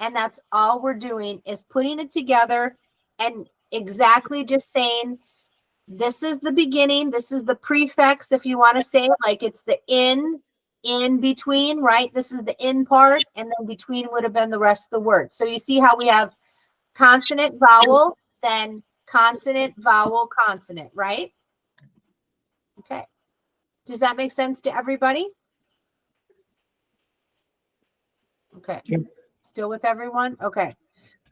And that's all we're doing is putting it together and exactly just saying, this is the beginning. This is the prefix, if you want to say it, like it's the in between, right? This is the in part, and then between would have been the rest of the word. So you see how we have consonant, vowel, then consonant, vowel, consonant, right? Okay. Does that make sense to everybody? Okay. Yep. Still with everyone? Okay.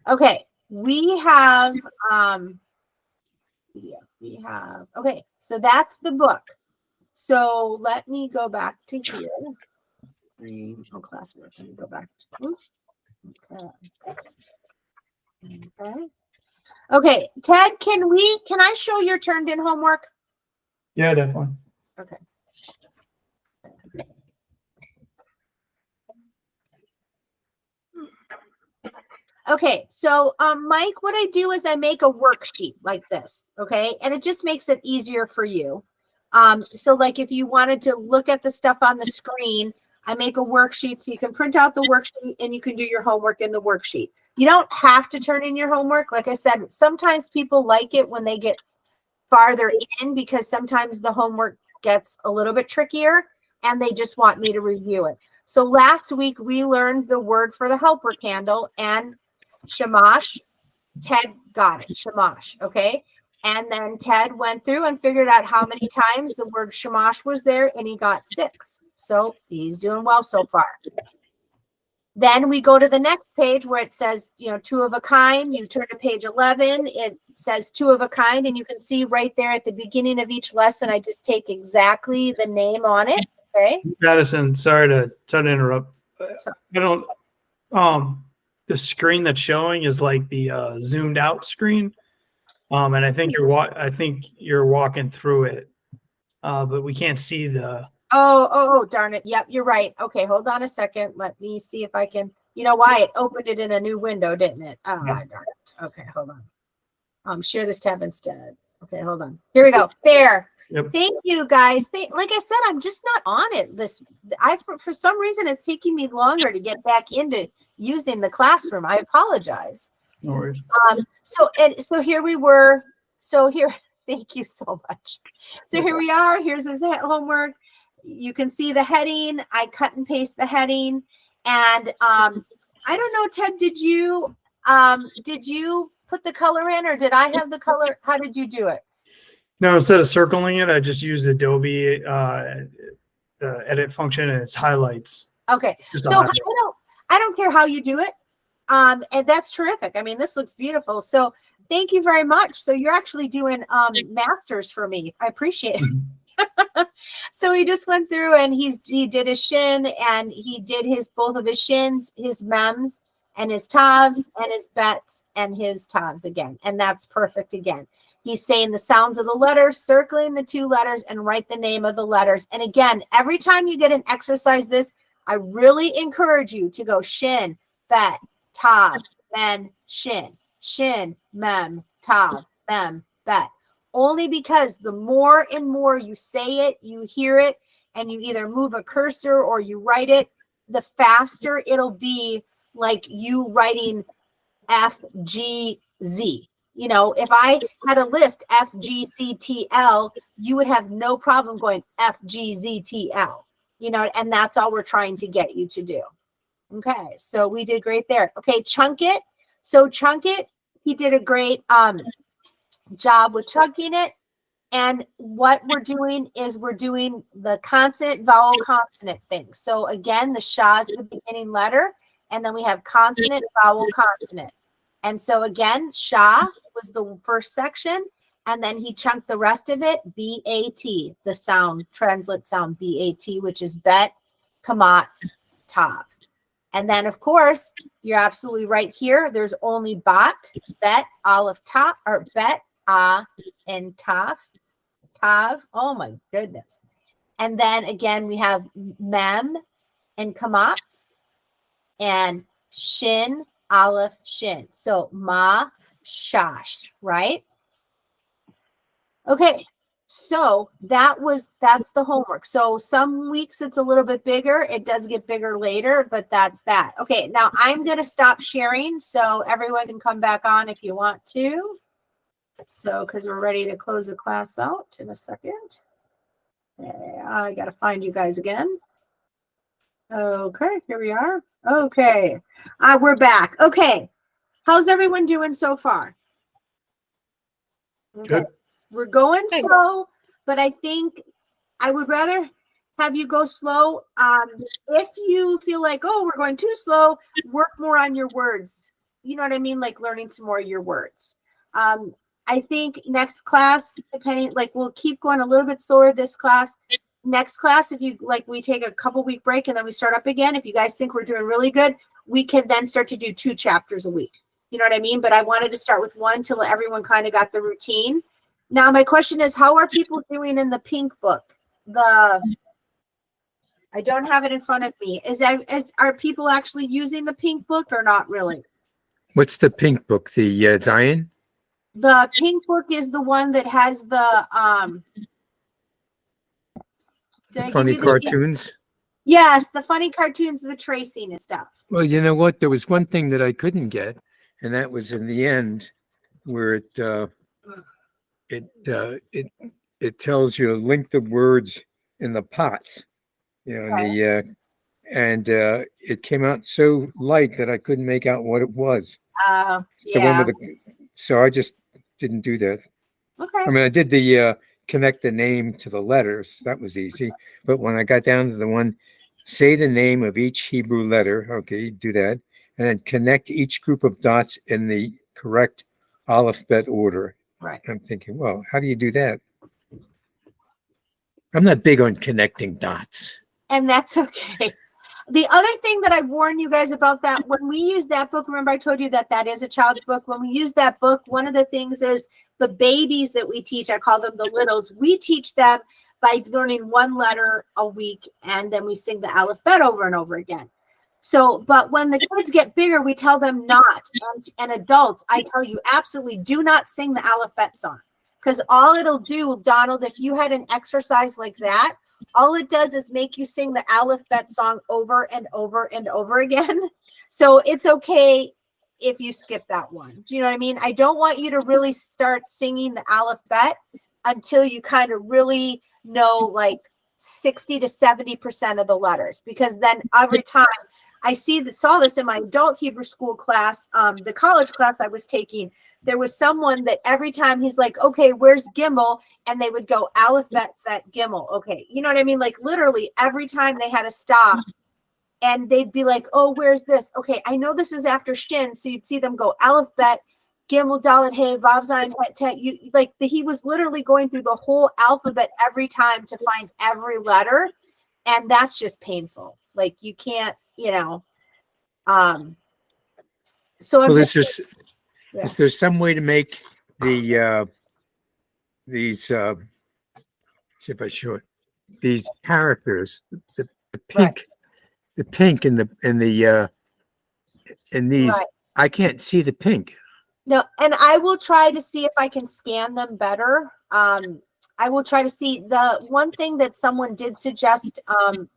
Okay. We have, okay. So that's the book. So let me go back to here. Classwork. Let me go back. Okay. Okay. Ted, can I show your turned in homework? Yeah, definitely. Okay. Okay, so Mike, what I do is I make a worksheet like this, okay? And it just makes it easier for you. So like if you wanted to look at the stuff on the screen, I make a worksheet so you can print out the worksheet and you can do your homework in the worksheet. You don't have to turn in your homework. Like I said, sometimes people like it when they get farther in because sometimes the homework gets a little bit trickier and they just want me to review it. So last week we learned the word for the helper candle and Shamash. Ted got it, Shamash, okay? And then Ted went through and figured out how many times the word Shamash was there, and he got 6. So he's doing well so far. Then we go to the next page where it says, you know, 2 of a kind. You turn to page 11. It says 2 of a kind. And you can see right there at the beginning of each lesson, I just take exactly the name on it. Okay. Madison, sorry to interrupt. So- I don't, the screen that's showing is like the zoomed out screen. And I think you're walking through it. But we can't see the. Oh, darn it. Yep, you're right. Okay, hold on a second. Let me see if I can. You know why? It opened it in a new window, didn't it? Oh, Yeah. darn it. Okay, hold on. Share this tab instead. Okay, hold on. Here we go. There. Yep. Thank you, guys. Like I said, I'm just not on it. For some reason, it's taking me longer to get back into using the classroom. I apologize. No worries. So here we were. So here, thank you so much. So here we are. Here's his homework. You can see the heading. I cut and paste the heading. And I don't know, Ted, did you put the color in, or did I have the color? How did you do it? No, instead of circling it, I just used Adobe the edit function, and it's highlights. Okay. Just a So highlight. I don't care how you do it. And that's terrific. I mean, this looks beautiful. So thank you very much. So you're actually doing masters for me. I appreciate it. So he just went through and he did his shin, and he did both of his shins, his mems, and his tavs, and his bets, and his tavs again. And that's perfect again. He's saying the sounds of the letters, circling the 2 letters, and write the name of the letters. And again, every time you get an exercise this, I really encourage you to go shin, bet, tav, then shin, shin, mem, tav, mem, bet. Only because the more and more you say it, you hear it, and you either move a cursor or you write it, the faster it'll be like you writing FGZ. You know, if I had a list FGCTL, you would have no problem going FGZTL, you know, and that's all we're trying to get you to do. Okay, so we did great there. Okay, chunk it. So chunk it, he did a great job with chunking it. And what we're doing is we're doing the consonant, vowel, consonant thing. So again, the sha is the beginning letter, and then we have consonant, vowel, consonant. And so again, sha was the first section, and then he chunked the rest of it, B-A-T, the sound, translate sound B-A-T, which is bet, kamatz, tav. And then, of course, you're absolutely right here. There's only bat, bet, aleph, tav, or bet, and tav. Tav. Oh my goodness. And then again, we have mem and kamatz, and shin, aleph, shin. So ma, shash, right? Okay. So that's the homework. So some weeks it's a little bit bigger. It does get bigger later, but that's that. Okay. Now I'm going to stop sharing so everyone can come back on if you want to. So, because we're ready to close the class out in a second. I got to find you guys again. Okay, here we are. Okay, we're back. Okay, how's everyone doing so far? Okay. Good. We're going slow, but I think I would rather have you go slow. If you feel like, oh, we're going too slow, work more on your words. You know what I mean? Like learning some more of your words. I think next class, depending, like we'll keep going a little bit slower this class. Next class, if you like, we take a couple week break and then we start up again. If you guys think we're doing really good, we can then start to do 2 chapters a week. You know what I mean? But I wanted to start with 1 till everyone kind of got the routine. Now, my question is, how are people doing in the pink book? I don't have it in front of me. Are people actually using the pink book or not really? What's the pink book? The Zion? The pink book is the one that has the Funny cartoons? Yes, the funny cartoons, the tracing and stuff. Well, you know what? There was one thing that I couldn't get, and that was in the end where it tells you the length of words in the pots, you know, it came out so light that I couldn't make out what it was. The one with so I just didn't do that. Okay. I mean, I did the connect the name to the letters. That was easy. But when I got down to the one say the name of each Hebrew letter. Okay, do that. And then connect each group of dots in the correct alphabet order. Right. I'm thinking, well, how do you do that? I'm not big on connecting dots. And that's okay. The other thing that I warn you guys about, that when we use that book, remember I told you that that is a child's book. When we use that book, one of the things is the babies that we teach, I call them the littles, we teach them by learning one letter a week, and then we sing the alphabet over and over again. So, but when the kids get bigger, we tell them not. And adults, I tell you, absolutely do not sing the alphabet song. Because all it'll do, Donald, if you had an exercise like that, all it does is make you sing the alphabet song over and over and over again. So it's okay if you skip that one. Do you know what I mean? I don't want you to really start singing the alphabet until you kind of really know like 60 to 70% of the letters, because then every time I saw this in my adult Hebrew school class, the college class I was taking, there was someone that every time he's like, okay, where's Gimel? And they would go Aleph, Bet, Fet, Gimel. Okay. You know what I mean? Like literally every time they had to stop and they'd be like, oh, where's this? Okay. I know this is after Shin. So you'd see them go Aleph, Bet, Gimel, Dalet, Hey, Vav, Zayin, Het, Tet. He was literally going through the whole alphabet every time to find every letter. And that's just painful. Like you can't, you know, so Well, yeah. is there some way to make the these see if I show it, these characters, the pink, Right. the pink in these, Right. I can't see the pink. No, and I will try to see if I can scan them better. I will try to see. The one thing that someone did suggest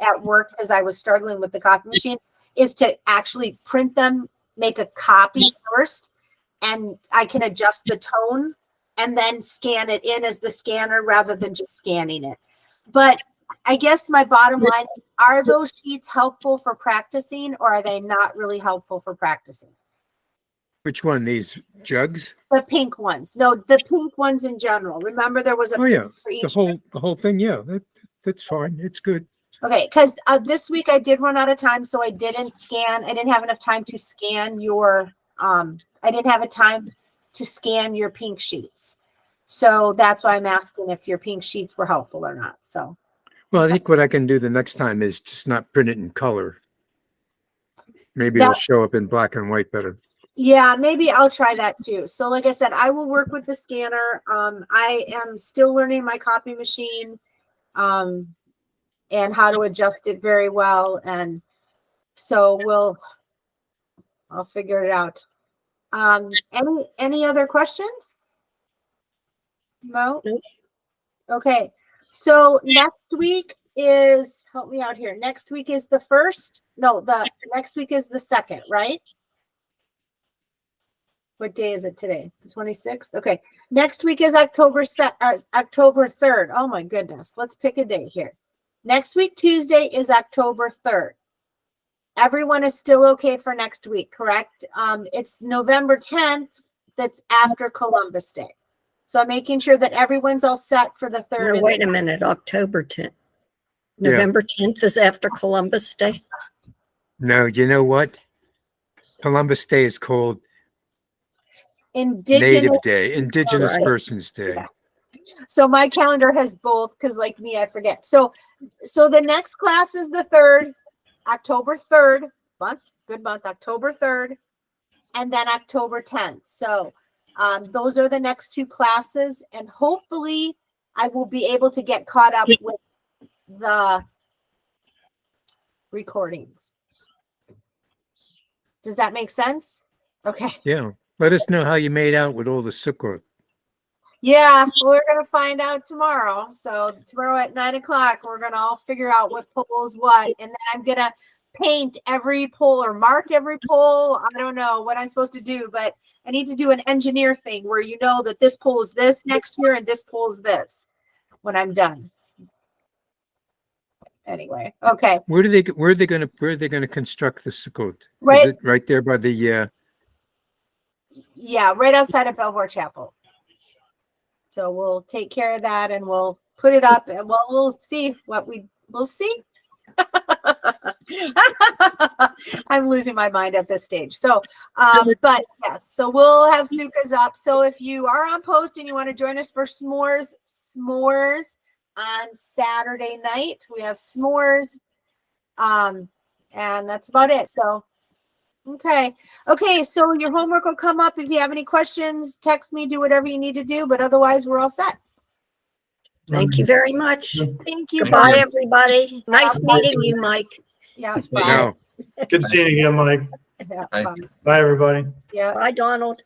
at work, because I was struggling with the copy machine, is to actually print them, make a copy first, and I can adjust the tone and then scan it in as the scanner rather than just scanning it. But I guess my bottom line, are those sheets helpful for practicing, or are they not really helpful for practicing? Which one? These jugs? The pink ones. No, the pink ones in general. Remember there was a Oh yeah, for each. the whole thing. Yeah, that's fine. It's good. Okay, because this week I did run out of time, so I didn't scan. I didn't have enough time to scan your I didn't have a time to scan your pink sheets. So that's why I'm asking if your pink sheets were helpful or not. So Well, I think what I can do the next time is just not print it in color. Maybe it'll show up in black and white better. yeah, maybe I'll try that too. So like I said, I will work with the scanner. I am still learning my copy machine and how to adjust it very well. And so I'll figure it out. Any other questions? No? Nope. Okay. So next week is, help me out here. Next week is the first. No, next week is the second, right? What day is it today? The 26th? Okay. Next week is October 3rd. Oh my goodness. Let's pick a day here. Next week, Tuesday, is October 3rd. Everyone is still okay for next week, correct? It's November 10th. That's after Columbus Day. So I'm making sure that everyone's all set for the 3rd. No, wait a minute, October 10th. November 10th is after Columbus Day? No, you know what? Columbus Day is called Native Day, Indigenous Right. Persons Day. Yeah. So my calendar has both, because like me, I forget. So the next class is the 3rd, October 3rd, good month, October 3rd, and then October 10th. So those are the next two classes, and hopefully I will be able to get caught up with the recordings. Does that make sense? Okay. Yeah. Let us know how you made out with all the sukkot. Yeah, we're gonna find out tomorrow. So tomorrow at 9 o'clock, we're gonna all figure out what pole is what, and then I'm gonna paint every pole or mark every pole. I don't know what I'm supposed to do, but I need to do an engineer thing where you know that this pole is this next year and this pole is this when I'm done. Anyway, okay. Where are they gonna construct the sukkot? Right. Is it right there by the Yeah, right outside of Belvoir Chapel. So we'll take care of that and we'll put it up and we'll see what we'll see. I'm losing my mind at this stage. So, but yes, so we'll have sukkahs up. So if you are on post and you want to join us for s'mores on Saturday night, we have s'mores. And that's about it. So, okay. So your homework will come up. If you have any questions, text me, do whatever you need to do. But otherwise, we're all set. Thank you very much. Thank you. Goodbye, Bye. everybody. Nice meeting you, Mike. Yeah. Nice Bye. meeting No. Good seeing you again, Mike. Yeah, Bye. bye. Bye, everybody. Yeah. Bye, Donald.